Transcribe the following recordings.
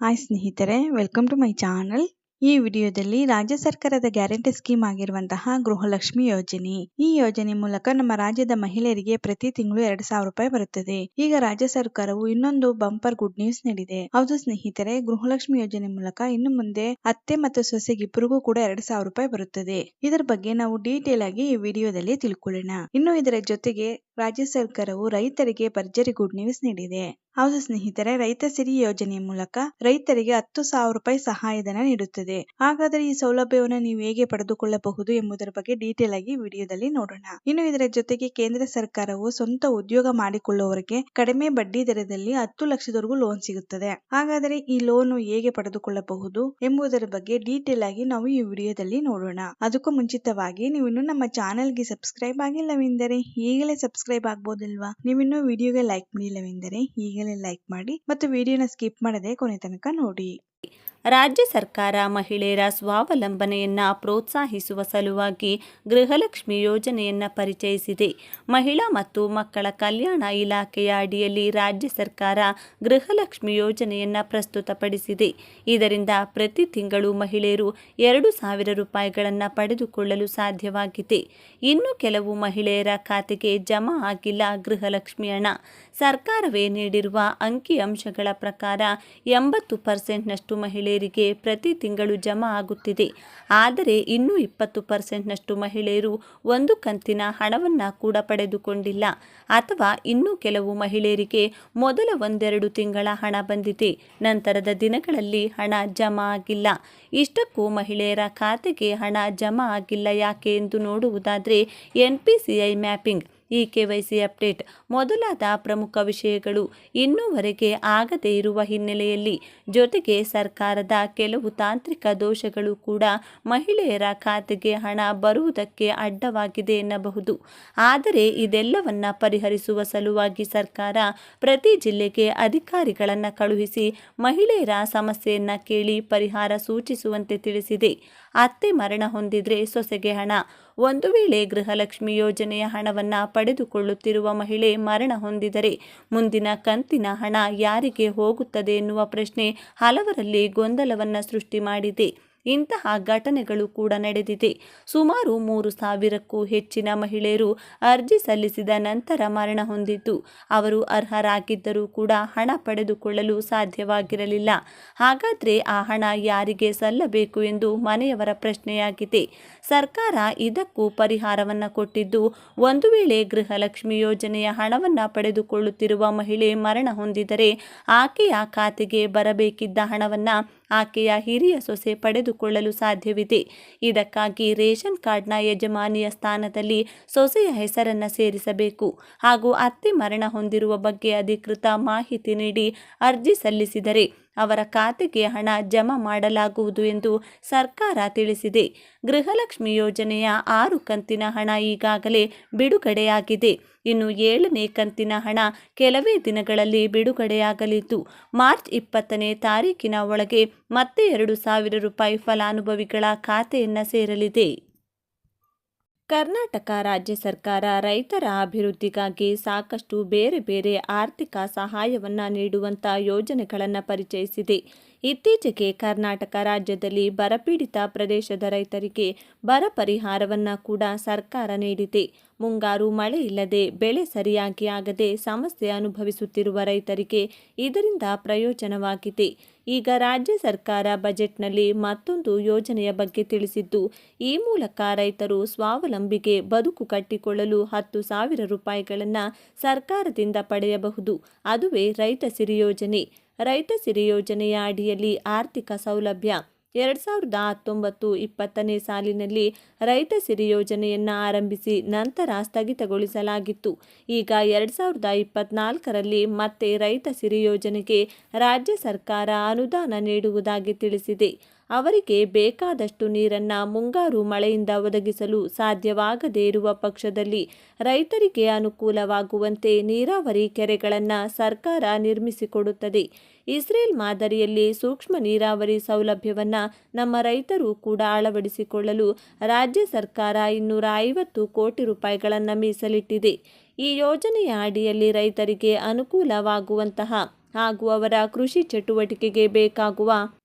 Hi ಸ್ನೇಹಿತರೆ, welcome to my channel. ಈ ವಿಡಿಯೋದಲ್ಲಿ ರಾಜ್ಯ ಸರ್ಕಾರದ ಗ್ಯಾರಂಟಿ ಸ್ಕೀಮ್ ಆಗಿರುವಂತಹ ಗೃಹಲಕ್ಷ್ಮಿ ಯೋಜನೆ. ಈ ಯೋಜನೆ ಮೂಲಕ ನಮ್ಮ ರಾಜ್ಯದ ಮಹಿಳೆಯರಿಗೆ ಪ್ರತಿ ತಿಂಗಳು 2,000 ರೂಪಾಯಿ ಬರುತ್ತದೆ. ಈಗ ರಾಜ್ಯ ಸರ್ಕಾರವು ಇನ್ನೊಂದು ಬಂಪರ್ ಗುಡ್ ನ್ಯೂಸ್ ನೀಡಿದೆ. ಹೌದು ಸ್ನೇಹಿತರೆ, ಗೃಹಲಕ್ಷ್ಮಿ ಯೋಜನೆ ಮೂಲಕ ಇನ್ನು ಮುಂದೆ ಅತ್ತೆ ಮತ್ತು ಸೊಸೆಗಿಬ್ಬರಿಗೂ ಕೂಡ 2,000 ರೂಪಾಯಿ ಬರುತ್ತದೆ. ಇದರ ಬಗ್ಗೆ ನಾವು ಡೀಟೇಲ್ ಆಗಿ ಈ ವಿಡಿಯೋದಲ್ಲಿ ತಿಳ್ಕೊಳ್ಳೋಣ. ಇನ್ನು ಇದರ ಜೊತೆಗೆ ರಾಜ್ಯ ಸರ್ಕಾರವು ರೈತರಿಗೆ ಭರ್ಜರಿ ಗುಡ್ ನ್ಯೂಸ್ ನೀಡಿದೆ. ಹೌದು ಸ್ನೇಹಿತರೆ, ರೈತ ಸಿರಿ ಯೋಜನೆಯ ಮೂಲಕ ರೈತರಿಗೆ 10,000 ರೂಪಾಯಿ ಸಹಾಯಧನ ನೀಡುತ್ತದೆ. ಹಾಗಾದರೆ ಈ ಸೌಲಭ್ಯವನ್ನು ನೀವು ಹೇಗೆ ಪಡೆದುಕೊಳ್ಳಬಹುದು ಎಂಬುದರ ಬಗ್ಗೆ ಡೀಟೇಲ್ ಆಗಿ ವಿಡಿಯೋದಲ್ಲಿ ನೋಡೋಣ. ಇನ್ನು ಇದರ ಜೊತೆಗೆ ಕೇಂದ್ರ ಸರ್ಕಾರವು ಸ್ವಂತ ಉದ್ಯೋಗ ಮಾಡಿಕೊಳ್ಳುವವರಿಗೆ ಕಡಿಮೆ ಬಡ್ಡಿ ದರದಲ್ಲಿ 10 ಲಕ್ಷದವರೆಗೂ ಲೋನ್ ಸಿಗುತ್ತದೆ. ಹಾಗಾದರೆ ಈ ಲೋನ್ ಹೇಗೆ ಪಡೆದುಕೊಳ್ಳಬಹುದು ಎಂಬುದರ ಬಗ್ಗೆ ಡೀಟೇಲ್ ಆಗಿ ನಾವು ಈ ವಿಡಿಯೋದಲ್ಲಿ ನೋಡೋಣ. ಅದಕ್ಕೂ ಮುಂಚಿತವಾಗಿ ನೀವು ಇನ್ನೂ ನಮ್ಮ ಚಾನೆಲ್ಗೆ ಸಬ್ಸ್ಕ್ರೈಬ್ ಆಗಿಲ್ಲವೆಂದರೆ ಈಗಲೇ ಸಬ್ಸ್ಕ್ರೈಬ್ ಆಗ್ಬೋದಲ್ವಾ? ನೀವಿನ್ನೂ ವಿಡಿಯೋಗೆ ಲೈಕ್ ಮಾಡಿಲ್ಲವೆಂದರೆ ಈಗಲೇ ಲೈಕ್ ಮಾಡಿ ಮತ್ತು ವಿಡಿಯೋನ ಸ್ಕಿಪ್ ಮಾಡದೆ ಕೊನೆ ತನಕ ನೋಡಿ. ರಾಜ್ಯ ಸರ್ಕಾರ ಮಹಿಳೆಯರ ಸ್ವಾವಲಂಬನೆಯನ್ನು ಪ್ರೋತ್ಸಾಹಿಸುವ ಸಲುವಾಗಿ ಗೃಹಲಕ್ಷ್ಮಿ ಯೋಜನೆಯನ್ನು ಪರಿಚಯಿಸಿದೆ. ಮಹಿಳಾ ಮತ್ತು ಮಕ್ಕಳ ಕಲ್ಯಾಣ ಇಲಾಖೆಯ ಅಡಿಯಲ್ಲಿ ರಾಜ್ಯ ಸರ್ಕಾರ ಗೃಹಲಕ್ಷ್ಮಿ ಯೋಜನೆಯನ್ನು ಪ್ರಸ್ತುತಪಡಿಸಿದೆ. ಇದರಿಂದ ಪ್ರತಿ ತಿಂಗಳು ಮಹಿಳೆಯರು 2,000 ರೂಪಾಯಿಗಳನ್ನು ಪಡೆದುಕೊಳ್ಳಲು ಸಾಧ್ಯವಾಗಿದೆ. ಇನ್ನು ಕೆಲವು ಮಹಿಳೆಯರ ಖಾತೆಗೆ ಜಮಾ ಆಗಿಲ್ಲ ಗೃಹಲಕ್ಷ್ಮಿ ಹಣ. ಸರ್ಕಾರವೇ ನೀಡಿರುವ ಅಂಕಿಅಂಶಗಳ ಪ್ರಕಾರ 80% ಮಹಿಳೆಯರಿಗೆ ಪ್ರತಿ ತಿಂಗಳು ಜಮಾ ಆಗುತ್ತಿದೆ. ಆದರೆ ಇನ್ನೂ 20% ಮಹಿಳೆಯರು ಒಂದು ಕಂತಿನ ಹಣವನ್ನು ಕೂಡ ಪಡೆದುಕೊಂಡಿಲ್ಲ. ಅಥವಾ ಇನ್ನೂ ಕೆಲವು ಮಹಿಳೆಯರಿಗೆ ಮೊದಲ 1-2 ತಿಂಗಳ ಹಣ ಬಂದಿದೆ, ನಂತರದ ದಿನಗಳಲ್ಲಿ ಹಣ ಜಮಾ ಆಗಿಲ್ಲ. ಇಷ್ಟಕ್ಕೂ ಮಹಿಳೆಯರ ಖಾತೆಗೆ ಹಣ ಜಮಾ ಆಗಿಲ್ಲ ಯಾಕೆ ಎಂದು ನೋಡುವುದಾದರೆ NPCI ಮ್ಯಾಪಿಂಗ್, KYC ಅಪ್ಡೇಟ್ ಮೊದಲಾದ ಪ್ರಮುಖ ವಿಷಯಗಳು ಇನ್ನೂವರೆಗೆ ಆಗದೇ ಇರುವ ಹಿನ್ನೆಲೆಯಲ್ಲಿ, ಜೊತೆಗೆ ಸರ್ಕಾರದ ಕೆಲವು ತಾಂತ್ರಿಕ ದೋಷಗಳು ಕೂಡ ಮಹಿಳೆಯರ ಖಾತೆಗೆ ಹಣ ಬರುವುದಕ್ಕೆ ಅಡ್ಡವಾಗಿದೆ ಎನ್ನಬಹುದು. ಆದರೆ ಇದೆಲ್ಲವನ್ನ ಪರಿಹರಿಸುವ ಸಲುವಾಗಿ ಸರ್ಕಾರ ಪ್ರತಿ ಜಿಲ್ಲೆಗೆ ಅಧಿಕಾರಿಗಳನ್ನು ಕಳುಹಿಸಿ ಮಹಿಳೆಯರ ಸಮಸ್ಯೆಯನ್ನು ಕೇಳಿ ಪರಿಹಾರ ಸೂಚಿಸುವಂತೆ ತಿಳಿಸಿದೆ. ಅತ್ತೆ ಮರಣ ಹೊಂದಿದ್ರೆ ಸೊಸೆಗೆ ಹಣ. ಒಂದು ವೇಳೆ ಗೃಹಲಕ್ಷ್ಮಿ ಯೋಜನೆಯ ಹಣವನ್ನು ಪಡೆದುಕೊಳ್ಳುತ್ತಿರುವ ಮಹಿಳೆ ಮರಣ ಹೊಂದಿದರೆ ಮುಂದಿನ ಕಂತಿನ ಹಣ ಯಾರಿಗೆ ಹೋಗುತ್ತದೆ ಎನ್ನುವ ಪ್ರಶ್ನೆ ಹಲವರಲ್ಲಿ ಗೊಂದಲವನ್ನು ಸೃಷ್ಟಿ ಮಾಡಿದೆ. ಇಂತಹ ಘಟನೆಗಳು ಕೂಡ ನಡೆದಿದೆ. ಸುಮಾರು 3,000ಕ್ಕೂ ಹೆಚ್ಚಿನ ಮಹಿಳೆಯರು ಅರ್ಜಿ ಸಲ್ಲಿಸಿದ ನಂತರ ಮರಣ ಹೊಂದಿದ್ದು, ಅವರು ಅರ್ಹರಾಗಿದ್ದರೂ ಕೂಡ ಹಣ ಪಡೆದುಕೊಳ್ಳಲು ಸಾಧ್ಯವಾಗಿರಲಿಲ್ಲ. ಹಾಗಾದರೆ ಆ ಹಣ ಯಾರಿಗೆ ಸಲ್ಲಬೇಕು ಎಂದು ಮನೆಯವರ ಪ್ರಶ್ನೆಯಾಗಿದೆ. ಸರ್ಕಾರ ಇದಕ್ಕೂ ಪರಿಹಾರವನ್ನು ಕೊಟ್ಟಿದ್ದು, ಒಂದು ವೇಳೆ ಗೃಹಲಕ್ಷ್ಮಿ ಯೋಜನೆಯ ಹಣವನ್ನು ಪಡೆದುಕೊಳ್ಳುತ್ತಿರುವ ಮಹಿಳೆ ಮರಣ ಹೊಂದಿದರೆ ಆಕೆಯ ಖಾತೆಗೆ ಬರಬೇಕಿದ್ದ ಹಣವನ್ನು ಆಕೆಯ ಹಿರಿಯ ಸೊಸೆ ಪಡೆದುಕೊಳ್ಳಲು ಸಾಧ್ಯವಿದೆ. ಇದಕ್ಕಾಗಿ ರೇಷನ್ ಕಾರ್ಡ್ನ ಯಜಮಾನಿಯ ಸ್ಥಾನದಲ್ಲಿ ಸೊಸೆಯ ಹೆಸರನ್ನು ಸೇರಿಸಬೇಕು ಹಾಗೂ ಅತ್ತೆ ಮರಣ ಹೊಂದಿರುವ ಬಗ್ಗೆ ಅಧಿಕೃತ ಮಾಹಿತಿ ನೀಡಿ ಅರ್ಜಿ ಸಲ್ಲಿಸಿದರೆ ಅವರ ಖಾತೆಗೆ ಹಣ ಜಮಾ ಮಾಡಲಾಗುವುದು ಎಂದು ಸರ್ಕಾರ ತಿಳಿಸಿದೆ. ಗೃಹಲಕ್ಷ್ಮಿ ಯೋಜನೆಯ 6 ಕಂತಿನ ಹಣ ಈಗಾಗಲೇ ಬಿಡುಗಡೆಯಾಗಿದೆ. ಇನ್ನು 7ನೇ ಕಂತಿನ ಹಣ ಕೆಲವೇ ದಿನಗಳಲ್ಲಿ ಬಿಡುಗಡೆಯಾಗಲಿದ್ದು, ಮಾರ್ಚ್ 20ನೇ ತಾರೀಕಿನ ಒಳಗೆ ಮತ್ತೆ 2,000 ರೂಪಾಯಿ ಫಲಾನುಭವಿಗಳ ಖಾತೆಯನ್ನು ಸೇರಲಿದೆ. ಕರ್ನಾಟಕ ರಾಜ್ಯ ಸರ್ಕಾರ ರೈತರ ಅಭಿವೃದ್ಧಿಗಾಗಿ ಸಾಕಷ್ಟು ಬೇರೆ ಬೇರೆ ಆರ್ಥಿಕ ಸಹಾಯವನ್ನು ನೀಡುವಂಥ ಯೋಜನೆಗಳನ್ನು ಪರಿಚಯಿಸಿದೆ. ಇತ್ತೀಚೆಗೆ ಕರ್ನಾಟಕ ರಾಜ್ಯದಲ್ಲಿ ಬರಪೀಡಿತ ಪ್ರದೇಶದ ರೈತರಿಗೆ ಬರ ಪರಿಹಾರವನ್ನು ಕೂಡ ಸರ್ಕಾರ ನೀಡಿದೆ. ಮುಂಗಾರು ಮಳೆ ಇಲ್ಲದೆ ಬೆಳೆ ಸರಿಯಾಗಿ ಆಗದೆ ಸಮಸ್ಯೆ ಅನುಭವಿಸುತ್ತಿರುವ ರೈತರಿಗೆ ಇದರಿಂದ ಪ್ರಯೋಜನವಾಗಿದೆ. ಈಗ ರಾಜ್ಯ ಸರ್ಕಾರ ಬಜೆಟ್ನಲ್ಲಿ ಮತ್ತೊಂದು ಯೋಜನೆಯ ಬಗ್ಗೆ ತಿಳಿಸಿದ್ದು, ಈ ಮೂಲಕ ರೈತರು ಸ್ವಾವಲಂಬಿಗೆ ಬದುಕು ಕಟ್ಟಿಕೊಳ್ಳಲು 10,000 ರೂಪಾಯಿಗಳನ್ನು ಸರ್ಕಾರದಿಂದ ಪಡೆಯಬಹುದು. ಅದುವೇ ರೈತ ಸಿರಿ ಯೋಜನೆ. ರೈತ ಸಿರಿ ಯೋಜನೆಯ ಅಡಿಯಲ್ಲಿ ಆರ್ಥಿಕ ಸೌಲಭ್ಯ 2019-20ನೇ ಸಾಲಿನಲ್ಲಿ ರೈತ ಸಿರಿ ಯೋಜನೆಯನ್ನು ಆರಂಭಿಸಿ ನಂತರ ಸ್ಥಗಿತಗೊಳಿಸಲಾಗಿತ್ತು. ಈಗ 2024ರಲ್ಲಿ ಮತ್ತೆ ರೈತ ಸಿರಿ ಯೋಜನೆಗೆ ರಾಜ್ಯ ಸರ್ಕಾರ ಅನುದಾನ ನೀಡುವುದಾಗಿ ತಿಳಿಸಿದೆ. ಅವರಿಗೆ ಬೇಕಾದಷ್ಟು ನೀರನ್ನು ಮುಂಗಾರು ಮಳೆಯಿಂದ ಒದಗಿಸಲು ಸಾಧ್ಯವಾಗದೇ ಇರುವ ಪಕ್ಷದಲ್ಲಿ ರೈತರಿಗೆ ಅನುಕೂಲವಾಗುವಂತೆ ನೀರಾವರಿ ಕೆರೆಗಳನ್ನು ಸರ್ಕಾರ ನಿರ್ಮಿಸಿಕೊಡುತ್ತದೆ. ಇಸ್ರೇಲ್ ಮಾದರಿಯಲ್ಲಿ ಸೂಕ್ಷ್ಮ ನೀರಾವರಿ ಸೌಲಭ್ಯವನ್ನು ನಮ್ಮ ರೈತರು ಕೂಡ ಅಳವಡಿಸಿಕೊಳ್ಳಲು ರಾಜ್ಯ ಸರ್ಕಾರ 250 ಕೋಟಿ ರೂಪಾಯಿಗಳನ್ನು ಮೀಸಲಿಟ್ಟಿದೆ. ಈ ಯೋಜನೆಯ ಅಡಿಯಲ್ಲಿ ರೈತರಿಗೆ ಅನುಕೂಲವಾಗುವಂತಹ ಹಾಗೂ ಅವರ ಕೃಷಿ ಚಟುವಟಿಕೆಗೆ ಬೇಕಾಗುವ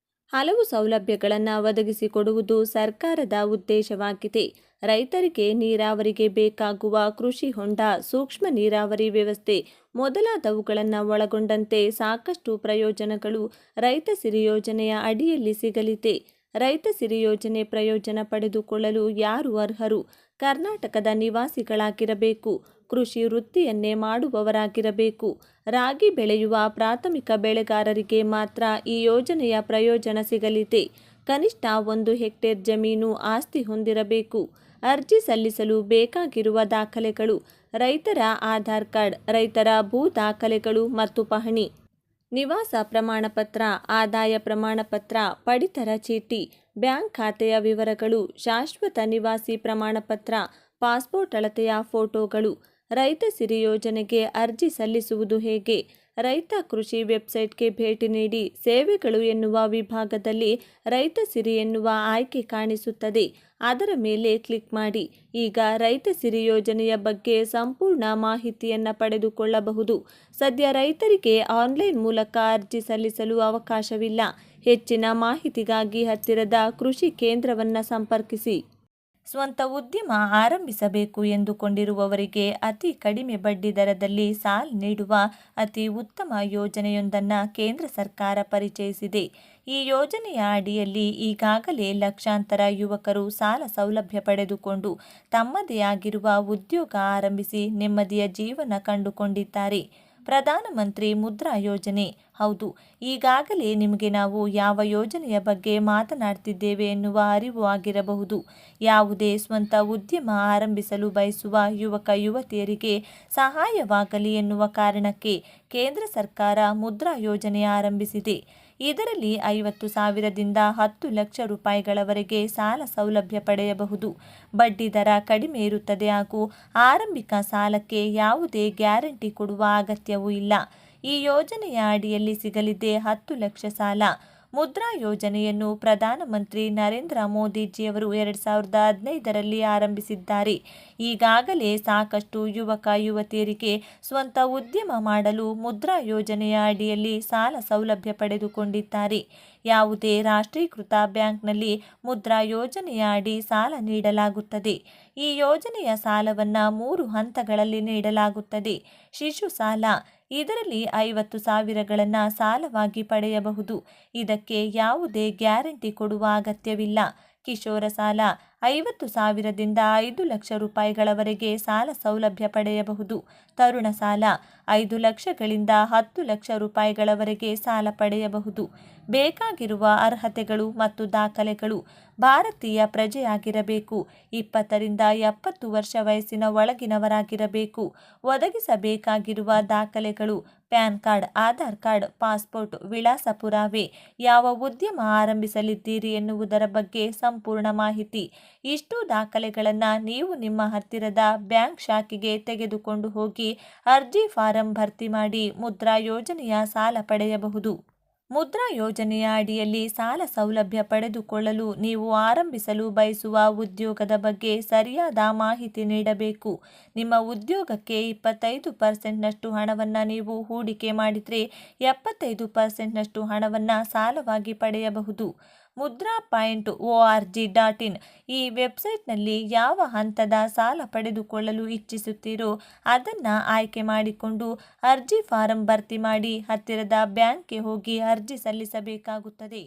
ಹಲವು ಸೌಲಭ್ಯಗಳನ್ನು ಒದಗಿಸಿಕೊಡುವುದು ಸರ್ಕಾರದ ಉದ್ದೇಶವಾಗಿದೆ. ರೈತರಿಗೆ ನೀರಾವರಿಗೆ ಬೇಕಾಗುವ ಕೃಷಿ ಹೊಂಡ, ಸೂಕ್ಷ್ಮ ನೀರಾವರಿ ವ್ಯವಸ್ಥೆ ಮೊದಲಾದವುಗಳನ್ನು ಒಳಗೊಂಡಂತೆ ಸಾಕಷ್ಟು ಪ್ರಯೋಜನಗಳು ರೈತ ಸಿರಿ ಯೋಜನೆಯ ಅಡಿಯಲ್ಲಿ ಸಿಗಲಿದೆ. ರೈತ ಸಿರಿ ಯೋಜನೆ ಪ್ರಯೋಜನ ಪಡೆದುಕೊಳ್ಳಲು ಯಾರು ಅರ್ಹರು? ಕರ್ನಾಟಕದ ನಿವಾಸಿಗಳಾಗಿರಬೇಕು, ಕೃಷಿ ವೃತ್ತಿಯನ್ನೇ ಮಾಡುವವರಾಗಿರಬೇಕು. ರಾಗಿ ಬೆಳೆಯುವ ಪ್ರಾಥಮಿಕ ಬೆಳೆಗಾರರಿಗೆ ಮಾತ್ರ ಈ ಯೋಜನೆಯ ಪ್ರಯೋಜನ ಸಿಗಲಿದೆ. ಕನಿಷ್ಠ 1 ಹೆಕ್ಟೇರ್ ಜಮೀನು ಆಸ್ತಿ ಹೊಂದಿರಬೇಕು. ಅರ್ಜಿ ಸಲ್ಲಿಸಲು ಬೇಕಾಗಿರುವ ದಾಖಲೆಗಳು: ರೈತರ ಆಧಾರ್ ಕಾರ್ಡ್, ರೈತರ ಭೂ ದಾಖಲೆಗಳು ಮತ್ತು ಪಹಣಿ, ನಿವಾಸ ಪ್ರಮಾಣಪತ್ರ, ಆದಾಯ ಪ್ರಮಾಣಪತ್ರ, ಪಡಿತರ ಚೀಟಿ, ಬ್ಯಾಂಕ್ ಖಾತೆಯ ವಿವರಗಳು, ಶಾಶ್ವತ ನಿವಾಸಿ ಪ್ರಮಾಣಪತ್ರ, ಪಾಸ್ಪೋರ್ಟ್ ಅಳತೆಯ ಫೋಟೋಗಳು. ರೈತ ಸಿರಿ ಯೋಜನೆಗೆ ಅರ್ಜಿ ಸಲ್ಲಿಸುವುದು ಹೇಗೆ? ರೈತ ಕೃಷಿ ವೆಬ್ಸೈಟ್ಗೆ ಭೇಟಿ ನೀಡಿ ಸೇವೆಗಳು ಎನ್ನುವ ವಿಭಾಗದಲ್ಲಿ ರೈತ ಸಿರಿ ಎನ್ನುವ ಆಯ್ಕೆ ಕಾಣಿಸುತ್ತದೆ. ಅದರ ಮೇಲೆ ಕ್ಲಿಕ್ ಮಾಡಿ. ಈಗ ರೈತ ಸಿರಿ ಯೋಜನೆಯ ಬಗ್ಗೆ ಸಂಪೂರ್ಣ ಮಾಹಿತಿಯನ್ನು ಪಡೆದುಕೊಳ್ಳಬಹುದು. ಸದ್ಯ ರೈತರಿಗೆ ಆನ್ಲೈನ್ ಮೂಲಕ ಅರ್ಜಿ ಸಲ್ಲಿಸಲು ಅವಕಾಶವಿಲ್ಲ. ಹೆಚ್ಚಿನ ಮಾಹಿತಿಗಾಗಿ ಹತ್ತಿರದ ಕೃಷಿ ಕೇಂದ್ರವನ್ನು ಸಂಪರ್ಕಿಸಿ. ಸ್ವಂತ ಉದ್ಯಮ ಆರಂಭಿಸಬೇಕು ಎಂದುಕೊಂಡಿರುವವರಿಗೆ ಅತಿ ಕಡಿಮೆ ಬಡ್ಡಿ ದರದಲ್ಲಿ ಸಾಲ ನೀಡುವ ಅತಿ ಉತ್ತಮ ಯೋಜನೆಯೊಂದನ್ನು ಕೇಂದ್ರ ಸರ್ಕಾರ ಪರಿಚಯಿಸಿದೆ. ಈ ಯೋಜನೆಯ ಅಡಿಯಲ್ಲಿ ಈಗಾಗಲೇ ಲಕ್ಷಾಂತರ ಯುವಕರು ಸಾಲ ಸೌಲಭ್ಯ ಪಡೆದುಕೊಂಡು ತಮ್ಮದೇ ಆಗಿರುವ ಉದ್ಯೋಗ ಆರಂಭಿಸಿ ನೆಮ್ಮದಿಯ ಜೀವನ ಕಂಡುಕೊಂಡಿದ್ದಾರೆ. ಪ್ರಧಾನಮಂತ್ರಿ ಮುದ್ರಾ ಯೋಜನೆ. ಹೌದು, ಈಗಾಗಲೇ ನಿಮಗೆ ನಾವು ಯಾವ ಯೋಜನೆಯ ಬಗ್ಗೆ ಮಾತನಾಡ್ತಿದ್ದೇವೆ ಎನ್ನುವ ಅರಿವು ಆಗಿರಬಹುದು. ಯಾವುದೇ ಸ್ವಂತ ಉದ್ಯಮ ಆರಂಭಿಸಲು ಬಯಸುವ ಯುವಕ ಯುವತಿಯರಿಗೆ ಸಹಾಯವಾಗಲಿ ಎನ್ನುವ ಕಾರಣಕ್ಕೆ ಕೇಂದ್ರ ಸರ್ಕಾರ ಮುದ್ರಾ ಯೋಜನೆ ಆರಂಭಿಸಿದೆ. ಇದರಲ್ಲಿ 50,000ದಿಂದ 10 ಲಕ್ಷ ರೂಪಾಯಿಗಳವರೆಗೆ ಸಾಲ ಸೌಲಭ್ಯ ಪಡೆಯಬಹುದು. ಬಡ್ಡಿ ದರ ಕಡಿಮೆ ಇರುತ್ತದೆ ಹಾಗೂ ಆರಂಭಿಕ ಸಾಲಕ್ಕೆ ಯಾವುದೇ ಗ್ಯಾರಂಟಿ ಕೊಡುವ ಅಗತ್ಯವೂ ಇಲ್ಲ. ಈ ಯೋಜನೆಯ ಅಡಿಯಲ್ಲಿ ಸಿಗಲಿದೆ 10 ಲಕ್ಷ ಸಾಲ. ಮುದ್ರಾ ಯೋಜನೆಯನ್ನು ಪ್ರಧಾನಮಂತ್ರಿ ನರೇಂದ್ರ ಮೋದಿಜಿಯವರು 2015ರಲ್ಲಿ ಆರಂಭಿಸಿದ್ದಾರೆ. ಈಗಾಗಲೇ ಸಾಕಷ್ಟು ಯುವಕ ಯುವತಿಯರಿಗೆ ಸ್ವಂತ ಉದ್ಯಮ ಮಾಡಲು ಮುದ್ರಾ ಯೋಜನೆಯ ಅಡಿಯಲ್ಲಿ ಸಾಲ ಸೌಲಭ್ಯ ಪಡೆದುಕೊಂಡಿದ್ದಾರೆ. ಯಾವುದೇ ರಾಷ್ಟ್ರೀಕೃತ ಬ್ಯಾಂಕ್ನಲ್ಲಿ ಮುದ್ರಾ ಯೋಜನೆಯ ಅಡಿ ಸಾಲ ನೀಡಲಾಗುತ್ತದೆ. ಈ ಯೋಜನೆಯ ಸಾಲವನ್ನು 3 ಹಂತಗಳಲ್ಲಿ ನೀಡಲಾಗುತ್ತದೆ. ಶಿಶು ಸಾಲ: ಇದರಲ್ಲಿ 50,000ಗಳನ್ನು ಸಾಲವಾಗಿ ಪಡೆಯಬಹುದು. ಇದಕ್ಕೆ ಯಾವುದೇ ಗ್ಯಾರಂಟಿ ಕೊಡುವ ಅಗತ್ಯವಿಲ್ಲ. ಕಿಶೋರ ಸಾಲ: 50,000ದಿಂದ 5 ಲಕ್ಷ ರೂಪಾಯಿಗಳವರೆಗೆ ಸಾಲ ಸೌಲಭ್ಯ ಪಡೆಯಬಹುದು. ತರುಣ ಸಾಲ: 5 ಲಕ್ಷಗಳಿಂದ 10 ಲಕ್ಷ ರೂಪಾಯಿಗಳವರೆಗೆ ಸಾಲ ಪಡೆಯಬಹುದು. ಬೇಕಾಗಿರುವ ಅರ್ಹತೆಗಳು ಮತ್ತು ದಾಖಲೆಗಳು: ಭಾರತೀಯ ಪ್ರಜೆಯಾಗಿರಬೇಕು, 20ರಿಂದ 70 ವರ್ಷ ವಯಸ್ಸಿನ ಒಳಗಿನವರಾಗಿರಬೇಕು. ಒದಗಿಸಬೇಕಾಗಿರುವ ದಾಖಲೆಗಳು: PAN card, Aadhaar card, passport, ವಿಳಾಸ ಪುರಾವೆ, ಯಾವ ಉದ್ಯಮ ಆರಂಭಿಸಲಿದ್ದೀರಿ ಎನ್ನುವುದರ ಬಗ್ಗೆ ಸಂಪೂರ್ಣ ಮಾಹಿತಿ. ಇಷ್ಟು ದಾಖಲೆಗಳನ್ನು ನೀವು ನಿಮ್ಮ ಹತ್ತಿರದ ಬ್ಯಾಂಕ್ ಶಾಖೆಗೆ ತೆಗೆದುಕೊಂಡು ಹೋಗಿ ಅರ್ಜಿ ಫಾರಂ ಭರ್ತಿ ಮಾಡಿ ಮುದ್ರಾ ಯೋಜನೆಯ ಸಾಲ ಪಡೆಯಬಹುದು. ಮುದ್ರಾ ಯೋಜನೆಯ ಅಡಿಯಲ್ಲಿ ಸಾಲ ಸೌಲಭ್ಯ ಪಡೆದುಕೊಳ್ಳಲು ನೀವು ಆರಂಭಿಸಲು ಬಯಸುವ ಉದ್ಯೋಗದ ಬಗ್ಗೆ ಸರಿಯಾದ ಮಾಹಿತಿ ನೀಡಬೇಕು. ನಿಮ್ಮ ಉದ್ಯೋಗಕ್ಕೆ 25%ನಷ್ಟು ಹಣವನ್ನು ನೀವು ಹೂಡಿಕೆ ಮಾಡಿದರೆ 75%ನಷ್ಟು ಹಣವನ್ನು ಸಾಲವಾಗಿ ಪಡೆಯಬಹುದು. mudra.org.in ಈ ವೆಬ್ಸೈಟ್ನಲ್ಲಿ ಯಾವ ಹಂತದ ಸಾಲ ಪಡೆದುಕೊಳ್ಳಲು ಇಚ್ಛಿಸುತ್ತೀರೋ ಅದನ್ನು ಆಯ್ಕೆ ಮಾಡಿಕೊಂಡು ಅರ್ಜಿ ಫಾರಂ ಭರ್ತಿ ಮಾಡಿ ಹತ್ತಿರದ ಬ್ಯಾಂಕ್ಗೆ ಹೋಗಿ ಅರ್ಜಿ ಸಲ್ಲಿಸಬೇಕಾಗುತ್ತದೆ.